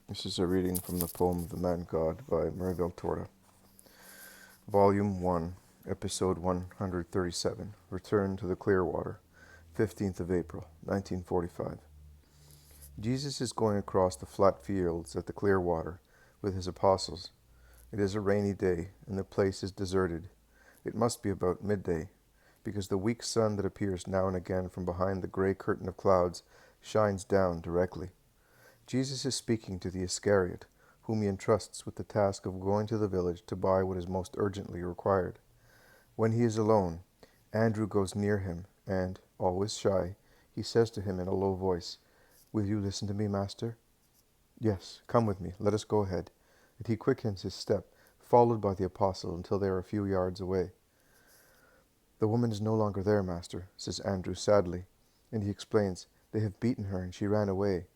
This is a reading from the poem of the Man God by Merville Torda. Volume 1, Episode 137, Return to the Clearwater, 15th of April, 1945. Jesus is going across the flat fields at the Clearwater with his apostles. It is a rainy day, and the place is deserted. It must be about midday, because the weak sun that appears now and again from behind the gray curtain of clouds shines down directly. Jesus is speaking to the Iscariot, whom he entrusts with the task of going to the village to buy what is most urgently required. When he is alone, Andrew goes near him, and, always shy, he says to him in a low voice, "Will you listen to me, Master?" "Yes, come with me, let us go ahead." And he quickens his step, followed by the apostle until they are a few yards away. "The woman is no longer there, Master," says Andrew sadly, and he explains, "They have beaten her, and she ran away.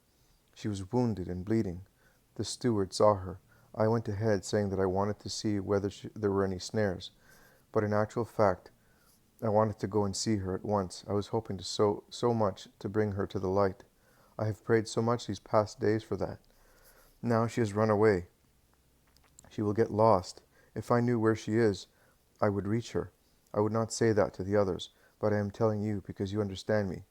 She was wounded and bleeding. The steward saw her. I went ahead saying that I wanted to see whether there were any snares, but in actual fact, I wanted to go and see her at once. I was hoping to so much to bring her to the light. I have prayed so much these past days for that. Now she has run away. She will get lost. If I knew where she is, I would reach her. I would not say that to the others, but I am telling you because you understand me.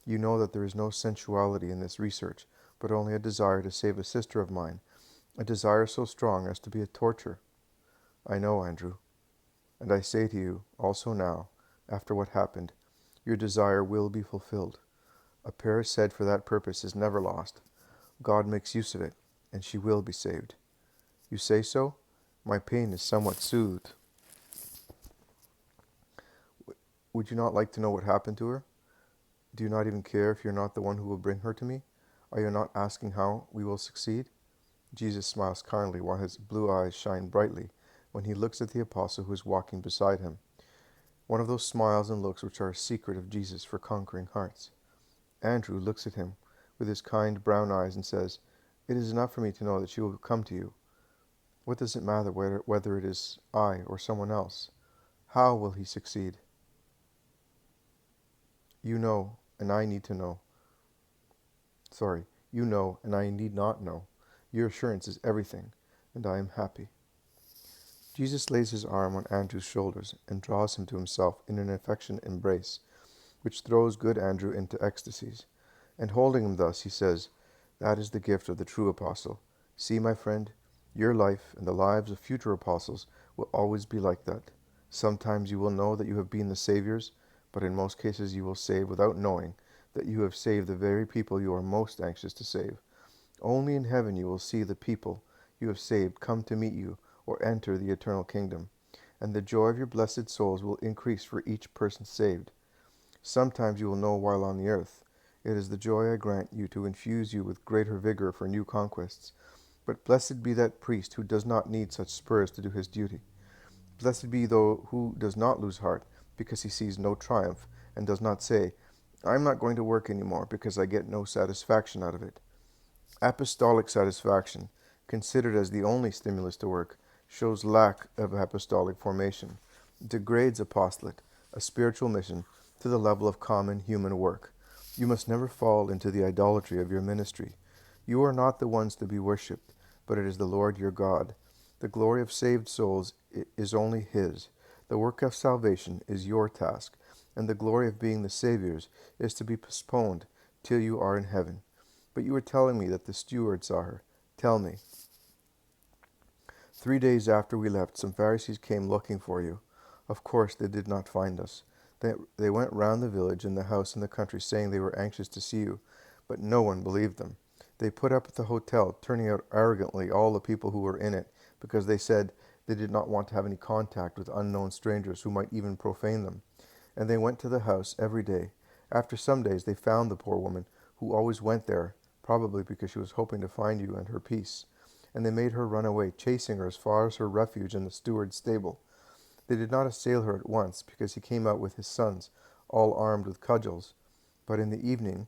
You know that there is no sensuality in this research, but only a desire to save a sister of mine, a desire so strong as to be a torture. I know, Andrew, and I say to you also now, after what happened, your desire will be fulfilled. A prayer said for that purpose is never lost. God makes use of it, and she will be saved. You say so? My pain is somewhat soothed. Would you not like to know what happened to her? Do you not even care if you're not the one who will bring her to me? Are you not asking how we will succeed?" Jesus smiles kindly while his blue eyes shine brightly when he looks at the apostle who is walking beside him. One of those smiles and looks which are a secret of Jesus for conquering hearts. Andrew looks at him with his kind brown eyes and says, "It is enough for me to know that she will come to you. What does it matter whether it is I or someone else? How will he succeed?" You know, and I need to know. You know, and I need not know. Your assurance is everything, and I am happy. Jesus lays his arm on Andrew's shoulders and draws him to himself in an affectionate embrace, which throws good Andrew into ecstasies. And holding him thus, he says, "That is the gift of the true apostle. See, my friend, your life and the lives of future apostles will always be like that. Sometimes you will know that you have been the Savior's, but in most cases you will save without knowing that you have saved the very people you are most anxious to save. Only in heaven you will see the people you have saved come to meet you or enter the eternal kingdom, and the joy of your blessed souls will increase for each person saved. Sometimes you will know while on the earth. It is the joy I grant you to infuse you with greater vigor for new conquests. But blessed be that priest who does not need such spurs to do his duty. Blessed be those who does not lose heart because he sees no triumph, and does not say, I am not going to work any more because I get no satisfaction out of it. Apostolic satisfaction, considered as the only stimulus to work, shows lack of apostolic formation, degrades apostolate, a spiritual mission, to the level of common human work. You must never fall into the idolatry of your ministry. You are not the ones to be worshipped, but it is the Lord your God. The glory of saved souls is only His. The work of salvation is your task, and the glory of being the Savior's is to be postponed till you are in heaven. But you were telling me that the steward saw her. Tell me. 3 days after we left, some Pharisees came looking for you. Of course, they did not find us. They went round the village and the house and the country, saying they were anxious to see you, but no one believed them. They put up at the hotel, turning out arrogantly all the people who were in it, because they said they did not want to have any contact with unknown strangers who might even profane them. And they went to the house every day. After some days they found the poor woman, who always went there, probably because she was hoping to find you and her peace. And they made her run away, chasing her as far as her refuge in the steward's stable. They did not assail her at once, because he came out with his sons, all armed with cudgels. But in the evening,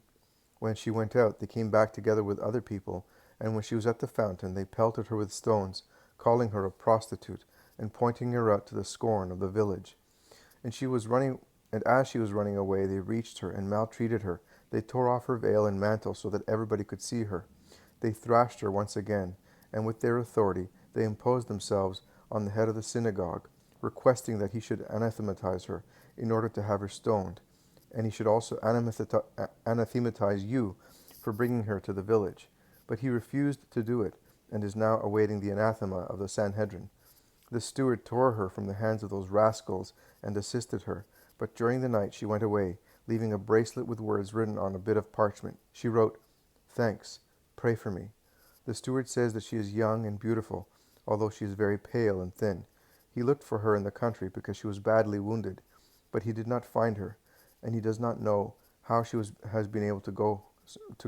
when she went out, they came back together with other people, and when she was at the fountain, they pelted her with stones, calling her a prostitute, and pointing her out to the scorn of the village. And as she was running away, they reached her and maltreated her. They tore off her veil and mantle so that everybody could see her. They thrashed her once again, and with their authority they imposed themselves on the head of the synagogue, requesting that he should anathematize her, in order to have her stoned, and he should also anathematize you for bringing her to the village. But he refused to do it, and is now awaiting the anathema of the Sanhedrin. The steward tore her from the hands of those rascals and assisted her, but during the night she went away, leaving a bracelet with words written on a bit of parchment. She wrote, "Thanks, pray for me." The steward says that she is young and beautiful, although she is very pale and thin. He looked for her in the country because she was badly wounded, but he did not find her, and he does not know how she has been able to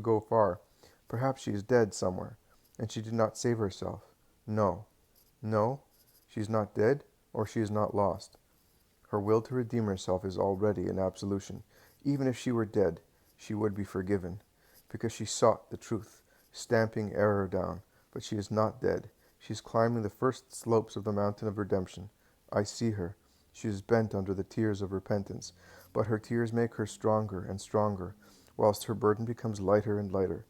go far. Perhaps she is dead somewhere, and she did not save herself. No, no, she is not dead, or she is not lost. Her will to redeem herself is already in absolution. Even if she were dead, she would be forgiven, because she sought the truth, stamping error down. But she is not dead. She is climbing the first slopes of the mountain of redemption. I see her. She is bent under the tears of repentance, but her tears make her stronger and stronger, whilst her burden becomes lighter and lighter.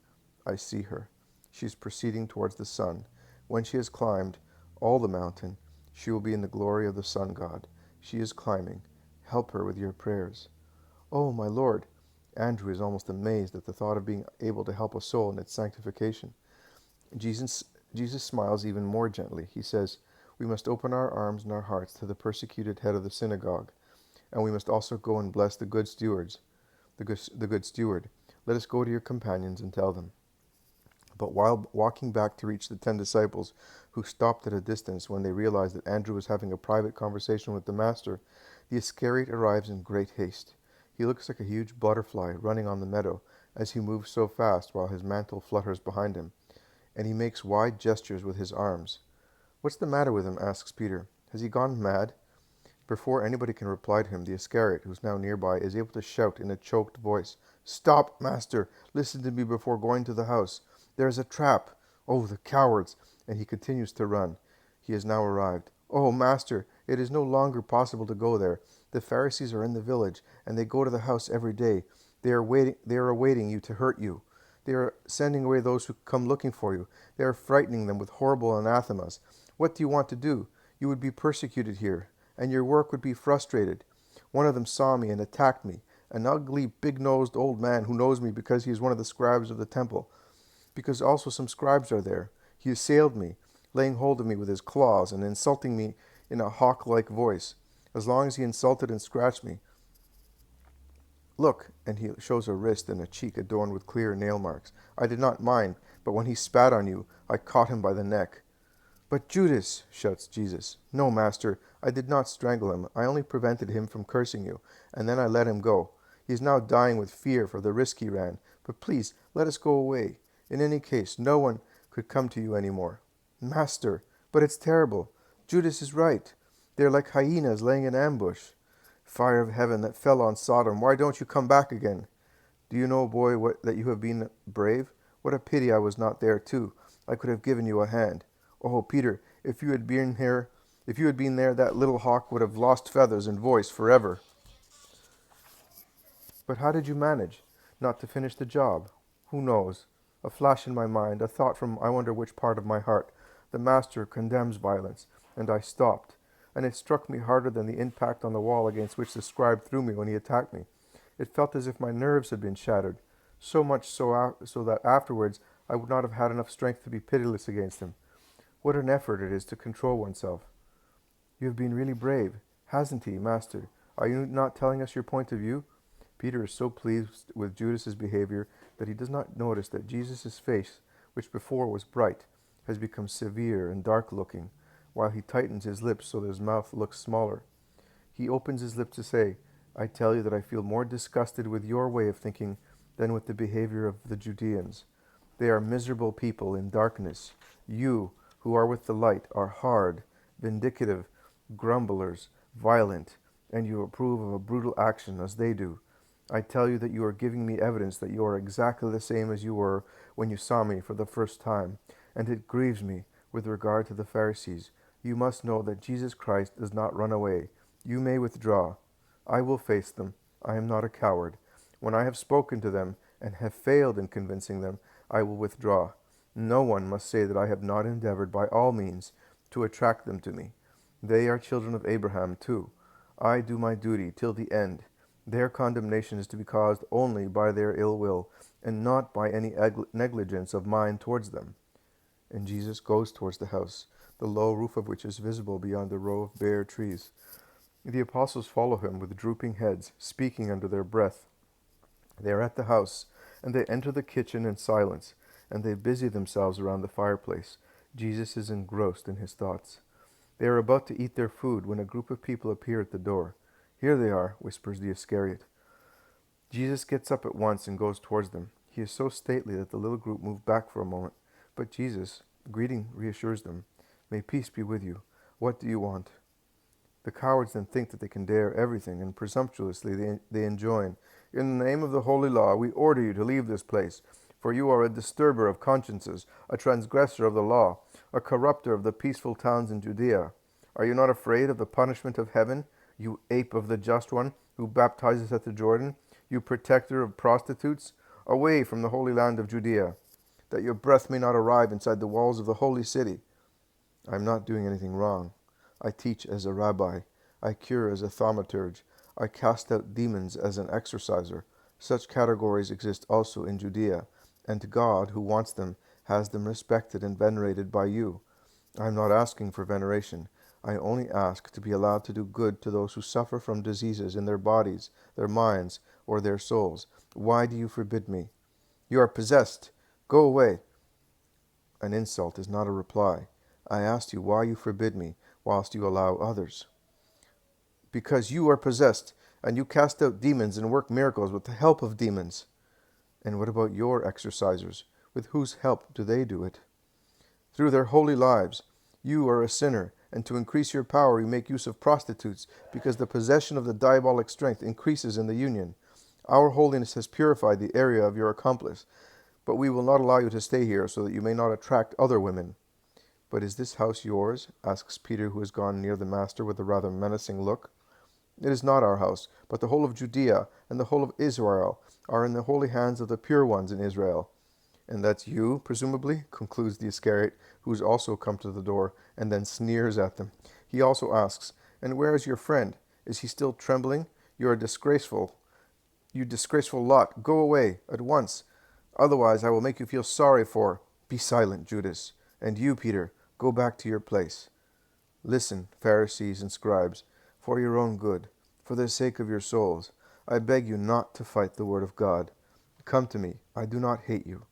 I see her. She is proceeding towards the sun. When she has climbed all the mountain, she will be in the glory of the sun god. She is climbing. Help her with your prayers. Oh, my Lord! Andrew is almost amazed at the thought of being able to help a soul in its sanctification. Jesus smiles even more gently. He says, we must open our arms and our hearts to the persecuted head of the synagogue, and we must also go and bless the good stewards, the good steward. Let us go to your companions and tell them. But while walking back to reach the 10 disciples, who stopped at a distance when they realized that Andrew was having a private conversation with the Master, the Iscariot arrives in great haste. He looks like a huge butterfly running on the meadow as he moves so fast while his mantle flutters behind him, and he makes wide gestures with his arms. What's the matter with him? Asks Peter. Has he gone mad? Before anybody can reply to him, the Iscariot, who's now nearby, is able to shout in a choked voice, "Stop, Master! Listen to me before going to the house. There is a trap. Oh, the cowards!" And he continues to run. He has now arrived. "Oh, Master, it is no longer possible to go there. The Pharisees are in the village, and they go to the house every day. They are awaiting you to hurt you. They are sending away those who come looking for you. They are frightening them with horrible anathemas. What do you want to do? You would be persecuted here, and your work would be frustrated. One of them saw me and attacked me, an ugly, big-nosed old man who knows me because he is one of the scribes of the temple. Because also some scribes are there. He assailed me, laying hold of me with his claws and insulting me in a hawk-like voice. As long as he insulted and scratched me. Look," and he shows a wrist and a cheek adorned with clear nail marks. "I did not mind, but when he spat on you, I caught him by the neck." "But Judas," shouts Jesus. "No, Master, I did not strangle him. I only prevented him from cursing you, and then I let him go. He is now dying with fear for the risk he ran. But please, let us go away. In any case, no one could come to you any more." "Master, but it's terrible. Judas is right. They're like hyenas laying in ambush. Fire of heaven that fell on Sodom, why don't you come back again? Do you know, boy, that you have been brave? What a pity I was not there too. I could have given you a hand. Oh, Peter, if you had been there, that little hawk would have lost feathers and voice forever." "But how did you manage not to finish the job?" "Who knows? A flash in my mind, a thought from I wonder which part of my heart. The Master condemns violence, and I stopped. And it struck me harder than the impact on the wall against which the scribe threw me when he attacked me. It felt as if my nerves had been shattered, so much so that afterwards I would not have had enough strength to be pitiless against him. What an effort it is to control oneself." "You have been really brave, hasn't he, Master? Are you not telling us your point of view?" Peter is so pleased with Judas's behavior that he does not notice that Jesus' face, which before was bright, has become severe and dark-looking, while he tightens his lips so that his mouth looks smaller. He opens his lips to say, "I tell you that I feel more disgusted with your way of thinking than with the behavior of the Judeans. They are miserable people in darkness. You, who are with the light, are hard, vindictive, grumblers, violent, and you approve of a brutal action as they do. I tell you that you are giving me evidence that you are exactly the same as you were when you saw me for the first time, and it grieves me with regard to the Pharisees. You must know that Jesus Christ does not run away. You may withdraw. I will face them. I am not a coward. When I have spoken to them and have failed in convincing them, I will withdraw. No one must say that I have not endeavored by all means to attract them to me. They are children of Abraham too. I do my duty till the end. Their condemnation is to be caused only by their ill will, and not by any negligence of mine towards them. And Jesus goes towards the house, the low roof of which is visible beyond a row of bare trees. The apostles follow him with drooping heads, speaking under their breath. They are at the house, and they enter the kitchen in silence, and they busy themselves around the fireplace. Jesus is engrossed in his thoughts. They are about to eat their food when a group of people appear at the door. Here they are, whispers the Iscariot. Jesus gets up at once and goes towards them. He is so stately that the little group move back for a moment. But Jesus, greeting, reassures them. May peace be with you. What do you want? The cowards then think that they can dare everything, and presumptuously they enjoin, In the name of the holy law, we order you to leave this place, for you are a disturber of consciences, a transgressor of the law, a corrupter of the peaceful towns in Judea. Are you not afraid of the punishment of heaven, you ape of the just one, who baptizes at the Jordan, you protector of prostitutes? Away from the holy land of Judea, that your breath may not arrive inside the walls of the holy city. I am not doing anything wrong. I teach as a rabbi. I cure as a thaumaturge. I cast out demons as an exorciser. Such categories exist also in Judea, and God, who wants them, has them respected and venerated by you. I am not asking for veneration. I only ask to be allowed to do good to those who suffer from diseases in their bodies, their minds, or their souls. Why do you forbid me? You are possessed. Go away. An insult is not a reply. I asked you why you forbid me, whilst you allow others. Because you are possessed, and you cast out demons and work miracles with the help of demons. And what about your exorcisers? With whose help do they do it? Through their holy lives. You are a sinner, and to increase your power you make use of prostitutes, because the possession of the diabolic strength increases in the union. Our holiness has purified the area of your accomplice, but we will not allow you to stay here so that you may not attract other women. But is this house yours? Asks Peter, who has gone near the master with a rather menacing look. It is not our house, but the whole of Judea and the whole of Israel are in the holy hands of the pure ones in Israel. And that's you, presumably, concludes the Iscariot, who has also come to the door, and then sneers at them. He also asks, And where is your friend? Is he still trembling? You are disgraceful. You disgraceful lot, go away at once. Otherwise I will make you feel sorry for. Be silent, Judas. And you, Peter, go back to your place. Listen, Pharisees and Scribes, for your own good, for the sake of your souls, I beg you not to fight the word of God. Come to me. I do not hate you.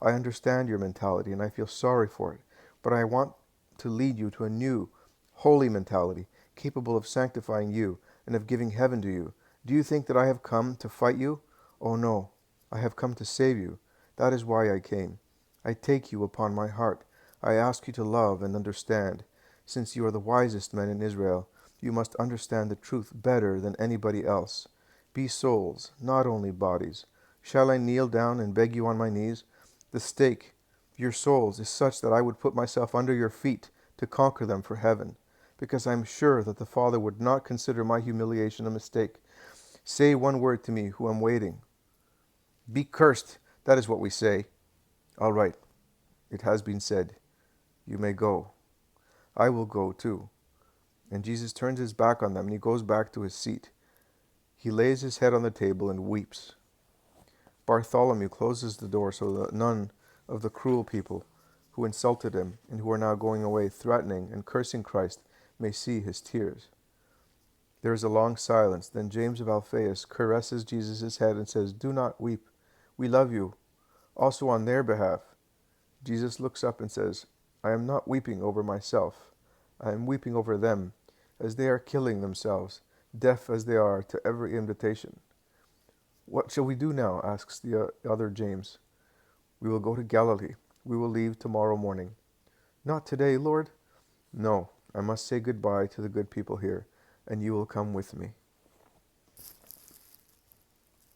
I understand your mentality, and I feel sorry for it, but I want to lead you to a new, holy mentality, capable of sanctifying you and of giving heaven to you. Do you think that I have come to fight you? Oh no, I have come to save you. That is why I came. I take you upon my heart. I ask you to love and understand. Since you are the wisest men in Israel, you must understand the truth better than anybody else. Be souls, not only bodies. Shall I kneel down and beg you on my knees? The stake, your souls, is such that I would put myself under your feet to conquer them for heaven, because I am sure that the Father would not consider my humiliation a mistake. Say one word to me who am waiting. Be cursed, that is what we say. All right, it has been said. You may go. I will go too. And Jesus turns his back on them and he goes back to his seat. He lays his head on the table and weeps. Bartholomew closes the door so that none of the cruel people who insulted him and who are now going away threatening and cursing Christ may see his tears. There is a long silence. Then James of Alphaeus caresses Jesus' head and says, Do not weep. We love you. Also on their behalf. Jesus looks up and says, I am not weeping over myself. I am weeping over them, as they are killing themselves, deaf as they are to every invitation. What shall we do now? Asks the other James. We will go to Galilee. We will leave tomorrow morning. Not today, Lord? No, I must say goodbye to the good people here, and you will come with me.